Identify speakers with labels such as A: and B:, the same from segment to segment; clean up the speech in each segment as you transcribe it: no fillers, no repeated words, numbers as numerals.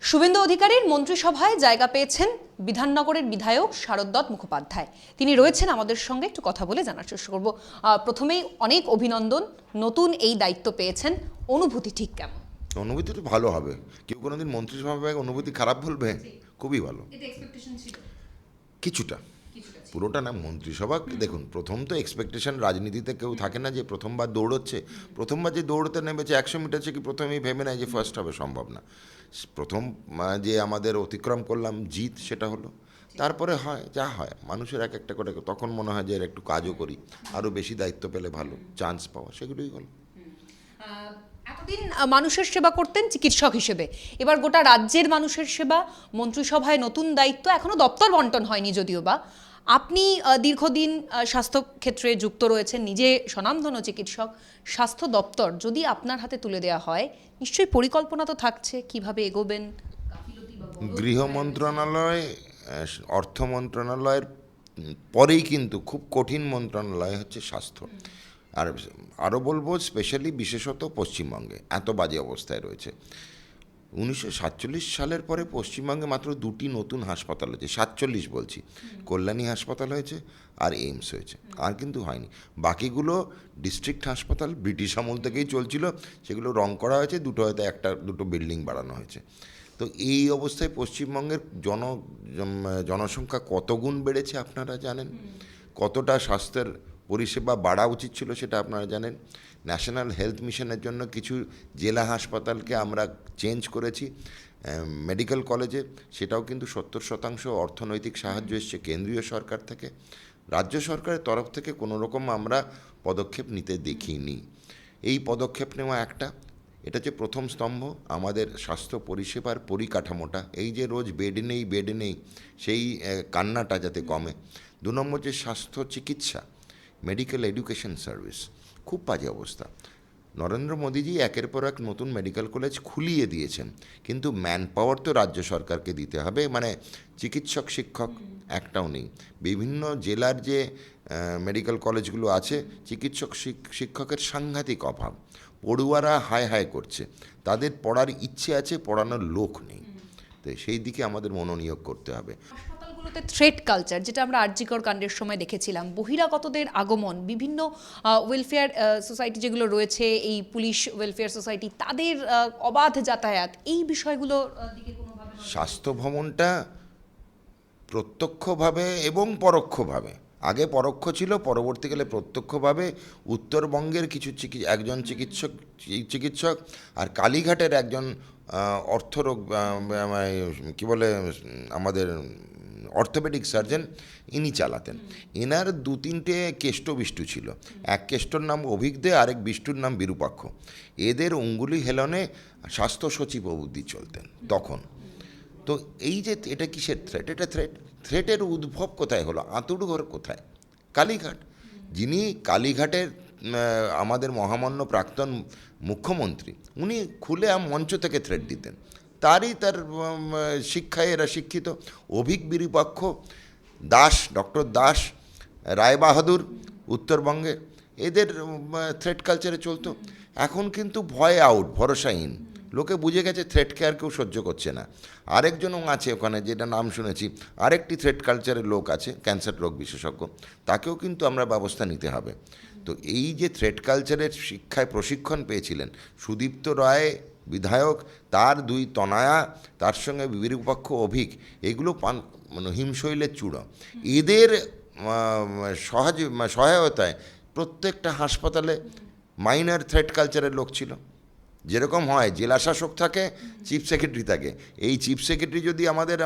A: শুভেন্দু অধিকারীর মন্ত্রিসভায় জায়গা পেয়েছেন বিধাননগরের বিধায়ক শারদ মুখোপাধ্যায়। তিনি রয়েছেন আমাদের সঙ্গে, একটু কথা বলে জানার চেষ্টা করব। প্রথমেই অনেক অভিনন্দন, নতুন এই দায়িত্ব পেয়েছেন, অনুভূতি ঠিক কেমন?
B: অনুভূতি তো ভালো হবে। কেউ কোনোদিন মন্ত্রিসভায় অনুভূতি খারাপ বলবে? খুবই ভালো। কিছুটা, পুরোটা না। মন্ত্রিসভা দেখুন, প্রথম তো এক্সপেকটেশন রাজনীতিতে কেউ থাকে না যে প্রথমবার দৌড়চ্ছে, প্রথমবার যে দৌড়তে নেমেছে 100 মিটার কি প্রথমেই ভেবে নেয় যে ফার্স্ট হবে, সম্ভব না। প্রথম যে আমাদের অতিক্রম করলাম জিত, সেটা হলো। তারপরে হয় যা হয়, মানুষের এক একটা করে, তখন মনে হয় যে এর একটু কাজও করি, আরও বেশি দায়িত্ব পেলে ভালো, চান্স পাওয়া, সেগুলোই হলো।
A: এতদিন মানুষের সেবা করতেন চিকিৎসক হিসেবে, এবার গোটা রাজ্যের মানুষের সেবা, মন্ত্রিসভায় নতুন দায়িত্ব, এখনো দপ্তর বন্টন হয়নি যদিও বা। আপনি দীর্ঘদিন স্বাস্থ্য ক্ষেত্রে যুক্ত রয়েছেন, নিজে স্বনামধন্য চিকিৎসক। স্বাস্থ্য দপ্তর যদি আপনার হাতে তুলে দেওয়া হয়, নিশ্চয়ই পরিকল্পনা তো থাকছে কিভাবে এগোবেন।
B: গৃহ মন্ত্রণালয়, অর্থ মন্ত্রণালয়ের পরেই কিন্তু খুব কঠিন মন্ত্রণালয় হচ্ছে স্বাস্থ্য। আর আরও বলবো, স্পেশালি বিশেষত পশ্চিমবঙ্গে এত বাজে অবস্থায় রয়েছে। 1947 সালের পরে পশ্চিমবঙ্গে মাত্র 2টি নতুন হাসপাতাল হয়েছে, 47 বলছি। কল্যাণী হাসপাতাল হয়েছে আর এইমস হয়েছে, আর কিন্তু হয়নি। বাকিগুলো ডিস্ট্রিক্ট হাসপাতাল ব্রিটিশ আমল থেকেই চলছিল, সেগুলো রং করা হয়েছে, হয়তো দুটো বিল্ডিং বাড়ানো হয়েছে। তো এই অবস্থায় পশ্চিমবঙ্গের জনসংখ্যা কত গুণ বেড়েছে আপনারা জানেন, কতটা স্বাস্থ্যের পরিষেবা বাড়া উচিত ছিল সেটা আপনারা জানেন। ন্যাশনাল হেলথ মিশনের জন্য কিছু জেলা হাসপাতালকে আমরা চেঞ্জ করেছি মেডিকেল কলেজে, সেটাও কিন্তু 70% অর্থনৈতিক সাহায্য এসছে কেন্দ্রীয় সরকার থেকে। রাজ্য সরকারের তরফ থেকে কোনো রকম আমরা পদক্ষেপ নিতে দেখিনি। এই পদক্ষেপ নেওয়া একটা, এটা হচ্ছে প্রথম স্তম্ভ আমাদের স্বাস্থ্য পরিষেবার পরিকাঠামোটা। এই যে রোজ বেড নেই সেই কান্নাটা যাতে কমে। 2 নম্বর যে স্বাস্থ্য চিকিৎসা, মেডিকেল এডুকেশন সার্ভিস, খুব বাজে অবস্থা। নরেন্দ্র মোদীজি একের পর এক নতুন মেডিকেল কলেজ খুলিয়ে দিয়েছেন, কিন্তু ম্যান পাওয়ার তো রাজ্য সরকারকে দিতে হবে, মানে চিকিৎসক শিক্ষক একটাও নেই। বিভিন্ন জেলার যে মেডিকেল কলেজগুলো আছে, চিকিৎসক শিক্ষকের সাংঘাতিক অভাব। পড়ুয়ারা হায় হায় করছে, তাদের পড়ার ইচ্ছে আছে, পড়ানোর লোক নেই। তো সেই দিকে আমাদের মনোনিয়োগ করতে হবে।
A: হাসপাতালগুলোতে থ্রেট কালচার, যেটা আমরা আরজিকর কাণ্ডের সময় দেখেছিলাম, বহিরাগতদের আগমন, বিভিন্ন ওয়েলফেয়ার সোসাইটি যেগুলো রয়েছে, এই পুলিশ ওয়েলফেয়ার সোসাইটি, তাদের অবাধ যাতায়াত, এই বিষয়গুলোর দিকে কোনোভাবে
B: স্বাস্থ্য ভবনটা প্রত্যক্ষভাবে এবং পরোক্ষভাবে, আগে পরোক্ষ ছিল, পরবর্তীকালে প্রত্যক্ষভাবে উত্তরবঙ্গের কিছু একজন চিকিৎসক আর কালীঘাটের একজন অর্থরোগ কী বলে আমাদের অর্থোপেডিক সার্জন, ইনি চালাতেন। এনার 2-3টে কেষ্টবিষ্টু ছিল, এক কেষ্টর নাম অভিজ্ঞ, আরেক বিষ্টুর নাম বিরূপাক্ষ। এদের অঙ্গুলি হেলনে স্বাস্থ্য সচিব অবধি চলতেন তখন। তো এই যে এটা কিসের থ্রেট, এটা থ্রেটের উদ্ভব কোথায় হলো, আঁতুড়ঘর কোথায়? কালীঘাট। যিনি কালীঘাটের আমাদের মহামান্য প্রাক্তন মুখ্যমন্ত্রী, উনি খুলে মঞ্চ থেকে থ্রেট দিতেন, তার শিক্ষায় এরা শিক্ষিত। অভিক বিরূপাক্ষ, ডক্টর দাস, রায়বাহাদুর উত্তরবঙ্গে, এদের থ্রেট কালচারে চলতো। এখন কিন্তু ভয় আউট, ভরসাহীন, লোকে বুঝে গেছে থ্রেটকে আর কেউ সহ্য করছে না। আরেকজনও আছে ওখানে, যেটা নাম শুনেছি, আরেকটি থ্রেট কালচারের লোক আছে, ক্যান্সার রোগ বিশেষজ্ঞ, তাকেও কিন্তু আমরা ব্যবস্থা নিতে হবে। তো এই যে থ্রেট কালচারের শিক্ষায় প্রশিক্ষণ পেয়েছিলেন সুদীপ্ত রায় বিধায়ক, তার 2 তনয়া, তার সঙ্গে বিরূপাক্ষ অভিক, এগুলো মানে হিমশৈলের চূড়া। এদের সহায়তায় প্রত্যেকটা হাসপাতালে মাইনর থ্রেট কালচারের লোক ছিল। যেরকম হয় জেলা শাসক থাকে, চিফ সেক্রেটারি থাকে, এই চিফ সেক্রেটারি যদি আমাদের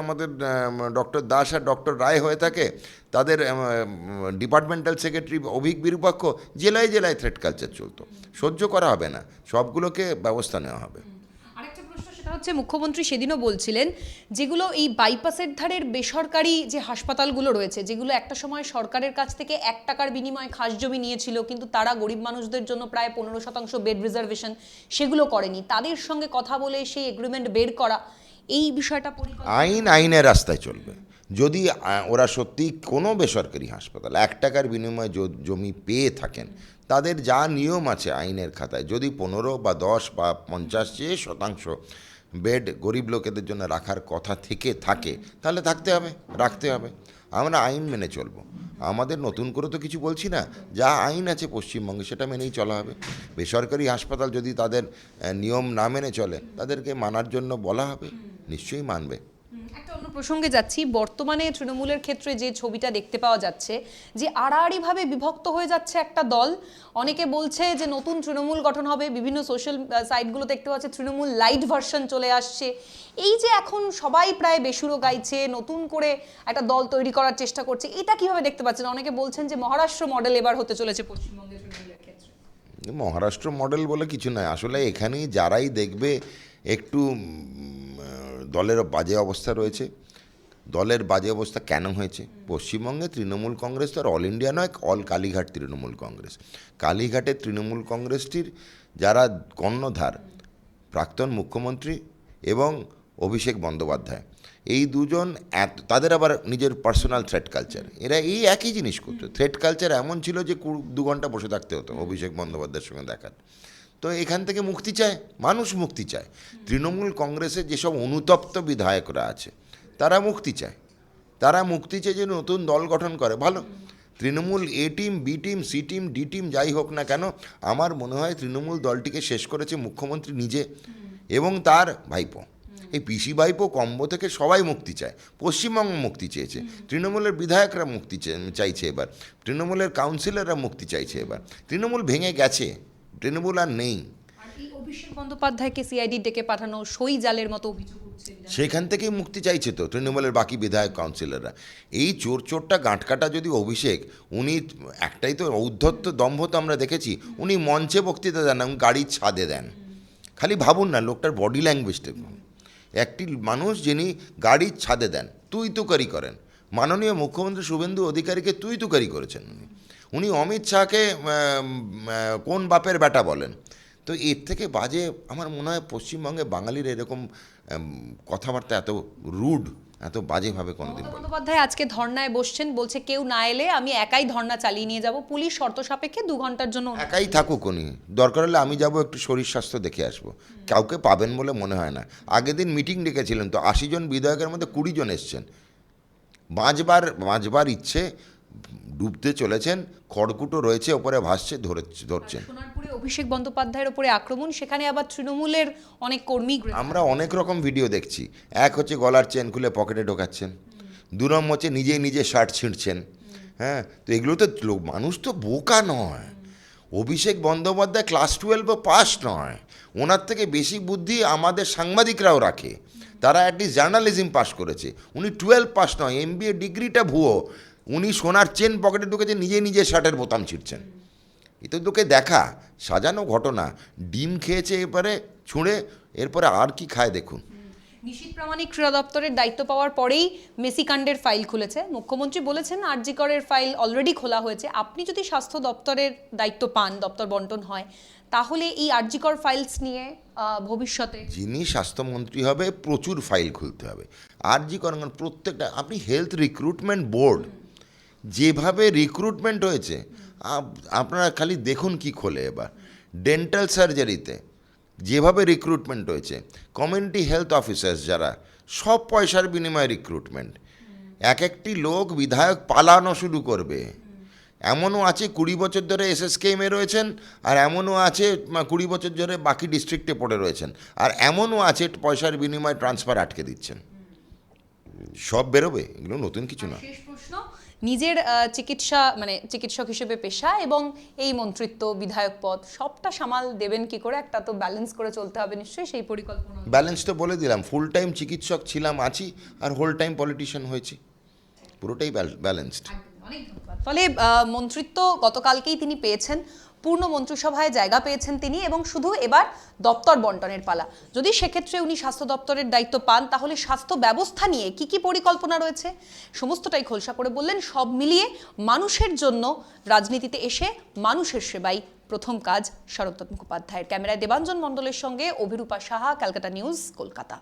B: ডক্টর দাস আর ডক্টর রায় হয়ে থাকে, তাদের ডিপার্টমেন্টাল সেক্রেটারি অভিক বিরূপাক্ষ, জেলায় জেলায় থ্রেট কালচার চলতো। সহ্য করা হবে না, সবগুলোকে ব্যবস্থা নেওয়া হবে।
A: আরেকটা প্রশ্ন, সেটা হচ্ছে, মুখ্যমন্ত্রী সেদিনও বলছিলেন, যেগুলো এই বাইপাসের ধারের বেসরকারি যে হাসপাতালগুলো রয়েছে, যেগুলো একটা সময় সরকারের কাছ থেকে 1 টাকার বিনিময়ে খাস জমি নিয়েছিল, কিন্তু তারা গরিব মানুষদের জন্য প্রায় 15% বেড রিজার্ভেশন সেগুলো করেনি, তাদের সঙ্গে কথা বলে সেই এগ্রিমেন্ট বের করা, এই বিষয়টা
B: আইনের রাস্তায় চলবে। যদি ওরা সত্যি কোনো বেসরকারি হাসপাতাল 1 টাকার বিনিময়ে জমি পেয়ে থাকেন, তাদের যা নিয়ম আছে আইনের খাতায়, যদি 15 বা 10 বা 50 শতাংশ বেড গরিব লোকেদের জন্য রাখার কথা থেকে থাকে, তাহলে থাকতে হবে, রাখতে হবে। আমরা আইন মেনে চলবো, আমাদের নতুন করে তো কিছু বলছি না, যা আইন আছে পশ্চিমবঙ্গে সেটা মেনেই চলা হবে। বেসরকারি হাসপাতাল যদি তাদের নিয়ম না মেনে চলে, তাদেরকে মানার জন্য বলা হবে, নিশ্চয়ই মানবে।
A: একটা অন্য প্রসঙ্গে যাচ্ছি, বর্তমানে তৃণমূলের ক্ষেত্রে যে ছবিটা দেখতে পাওয়া যাচ্ছে, যে আড়াআড়িভাবে বিভক্ত হয়ে যাচ্ছে একটা দল। অনেকে বলছে যে নতুন তৃণমূল গঠন হবে, বিভিন্ন সোশ্যাল সাইটগুলো দেখতে পাচ্ছে তৃণমূল লাইট ভার্সন চলে আসছে। এই যে এখন সবাই প্রায় বেসুরো গাইছে, নতুন করে একটা দল তৈরি করার চেষ্টা করছে, এটা কিভাবে দেখতে পাচ্ছেন? অনেকে বলছেন যে মহারাষ্ট্র মডেল এবার হতে চলেছে পশ্চিমবঙ্গের তৃণমূলের ক্ষেত্রে।
B: মহারাষ্ট্র মডেল বলে কিছু নয়, আসলে এখানেই যারাই দেখবে একটু দলের বাজে অবস্থা রয়েছে। দলের বাজে অবস্থা কেন হয়েছে? পশ্চিমবঙ্গে তৃণমূল কংগ্রেস তো আর অল ইন্ডিয়া নয়, অল কালীঘাট তৃণমূল কংগ্রেস। কালীঘাটের তৃণমূল কংগ্রেসটির যারা কর্ণধার, প্রাক্তন মুখ্যমন্ত্রী এবং অভিষেক বন্দ্যোপাধ্যায়, এই দুজন তাদের আবার নিজের পার্সোনাল থ্রেড কালচার, এরা এই একই জিনিস করতো। থ্রেড কালচার এমন ছিল যে 2 ঘন্টা বসে থাকতে হতো অভিষেক বন্দ্যোপাধ্যায়ের সঙ্গে দেখার। তো এখান থেকে মুক্তি চায়, মানুষ মুক্তি চায়। তৃণমূল কংগ্রেসের যেসব অনুতপ্ত বিধায়করা আছে তারা মুক্তি চায়, তারা মুক্তি চায় যে নতুন দল গঠন করে। ভালো, Trinamool A team, B team, C team, D team যাই হোক না কেন, আমার মনে হয় তৃণমূল দলটিকে শেষ করেছে মুখ্যমন্ত্রী নিজে এবং তার ভাইপো। এই পিসি ভাইপো কম্বো থেকে সবাই মুক্তি চায়, পশ্চিমবঙ্গ মুক্তি চেয়েছে, তৃণমূলের বিধায়করা মুক্তি চাইছে এবার, তৃণমূলের কাউন্সিলররা মুক্তি চাইছে এবার। তৃণমূল ভেঙে গেছে, তৃণমূল আর নেই।
A: অভিষেক বন্দ্যোপাধ্যায়কে সিআইডি ডেকে পাঠানো সই জালের মতো অভিযোগ উঠছে,
B: সেখান থেকেই মুক্তি চাইছে তো তৃণমূলের বাকি বিধায়ক কাউন্সিলররা। এই চোরটা গাঁটকাটা যদি অভিষেক, উনি একটাই তো ঔদ্ধত্য দম্ভ তো আমরা দেখেছি, উনি মঞ্চে বক্তৃতা দেন না, গাড়ির ছাদে দেন। খালি ভাবুন না লোকটার বডি ল্যাঙ্গুয়েজটা। একটি মানুষ যিনি গাড়ির ছাদে দেন, তুই তুকারি করেন, মাননীয় মুখ্যমন্ত্রী শুভেন্দু অধিকারীকে তুই তুকারি করেছেন উনি অমিত শাহকে কোন বাপের বেটা বলেন। তো এর থেকে বাজে আমার মনে হয় পশ্চিমবঙ্গে বাঙালির এরকম কথাবার্তা এত রুড, এত বাজেভাবে কোনোদিন বলে।
A: বন্দ্যোপাধ্যায় আজকে ধর্নায় বসছেন, বলছে কেউ না এলে আমি একাই ধর্না চালিয়ে নিয়ে যাব, পুলিশ শর্ত সাপেক্ষে 2 ঘন্টার জন্য।
B: একাই থাকুক উনি, দরকার হলে আমি যাব একটু শরীর স্বাস্থ্য দেখে আসবো, কাউকে পাবেন বলে মনে হয় না। আগের দিন মিটিং ডেকেছিলেন তো, 80 জন বিধায়কের মধ্যে 20 জন এসছেন। বাঁচবার ইচ্ছে, ডুবতে চলেছেন, খড়কুটো রয়েছে ওপরে ভাসছে, ধরছেন।
A: সোনারপুরে অভিষেক বন্দ্যোপাধ্যায়ের উপরে আক্রমণ, সেখানে আবার তৃণমূলের অনেক কর্মী।
B: আমরা অনেক রকম ভিডিও দেখছি। এক হচ্ছে গলার চেন খুলে পকেটে ঢোকাচ্ছেন, 2 নম্বর হচ্ছে নিজে শার্ট ছিঁড়ছেন। হ্যাঁ, তো এগুলো তো মানুষ তো বোকা নয়। অভিষেক বন্দ্যোপাধ্যায় ক্লাস 12 পাস নয়, ওনার থেকে বেশি বুদ্ধি আমাদের সাংবাদিকরাও রাখে। তারা অ্যাটলিস্ট জার্নালিজম পাস করেছে, উনি 12 পাস নয়, MBA ডিগ্রিটা ভুয়ো। উনি সোনার চেন পকেটে ঢুকেছে, নিজে শার্টের বোতাম ছিঁড়ছেন। এ তো তোকে দেখা সাজানো ঘটনা। ডিম খেয়েছে এবারে ছুঁড়ে, এরপরে আর কি খায় দেখুন।
A: নিশীথ প্রামাণিক ক্রীড়া দপ্তরের দায়িত্ব পাওয়ার পরেই মেসি কাণ্ডের ফাইল খুলেছে। মুখ্যমন্ত্রী বলেছেন আরজি করের ফাইল অলরেডি খোলা হয়েছে। আপনি যদি স্বাস্থ্য দপ্তরের দায়িত্ব পান, দপ্তর বন্টন হয়, তাহলে এই আরজি কর ফাইলস নিয়ে ভবিষ্যতে
B: যিনি স্বাস্থ্যমন্ত্রী হবে প্রচুর ফাইল খুলতে হবে। আরজি কর প্রত্যেকটা, আপনি হেলথ রিক্রুটমেন্ট বোর্ড যেভাবে রিক্রুটমেন্ট হয়েছে, আপনারা খালি দেখুন কি খোলে এবার। ডেন্টাল সার্জারিতে যেভাবে রিক্রুটমেন্ট হয়েছে, কমিউনিটি হেলথ অফিসার্স যারা, সব পয়সার বিনিময়ে রিক্রুটমেন্ট। একটি লোক বিধায়ক পালানো শুরু করবে। এমনও আছে 20 বছর ধরে SSKM-এ রয়েছেন, আর এমনও আছে 20 বছর ধরে বাকি ডিস্ট্রিক্টে পড়ে রয়েছেন, আর এমনও আছে পয়সার বিনিময়ে ট্রান্সফার আটকে দিচ্ছেন। সব বেরোবে, এগুলো নতুন কিছু না।
A: শেষ প্রশ্ন, নিজের চিকিৎসক হিসেবে পেশা এবং এই মন্ত্রিত্ব, বিধায়ক পদ, সবটা সামাল দেবেন কি করে? একটা তো ব্যালেন্স করে চলতে হবে নিশ্চয়ই, সেই পরিকল্পনা।
B: ব্যালেন্স তো বলে দিলাম, ফুল টাইম চিকিৎসক ছিলাম, আছি, আর হোল টাইম পলিটিশিয়ান হয়েছি, পুরোটাই ব্যালেন্সড।
A: অনেক ধন্যবাদ। ফলে মন্ত্রিত্ব গতকালকেই তিনি পেয়েছেন, পূর্ণ মন্ত্রিসভায় জায়গা পেয়েছেন তিনি, এবং শুধু এবার দপ্তর বন্টনের পালা। যদি সেক্ষেত্রে উনি স্বাস্থ্য দপ্তরের দায়িত্ব পান, তাহলে স্বাস্থ্য ব্যবস্থা নিয়ে কি পরিকল্পনা রয়েছে সমস্তটাই খোলসা করে বললেন। সব মিলিয়ে মানুষের জন্য রাজনীতিতে এসে মানুষের সেবাই প্রথম কাজ শরৎ মুখোপাধ্যায়ের। ক্যামেরায় দেবাঞ্জন মণ্ডলের সঙ্গে অভিরূপা সাহা, ক্যালকাটা নিউজ, কলকাতা।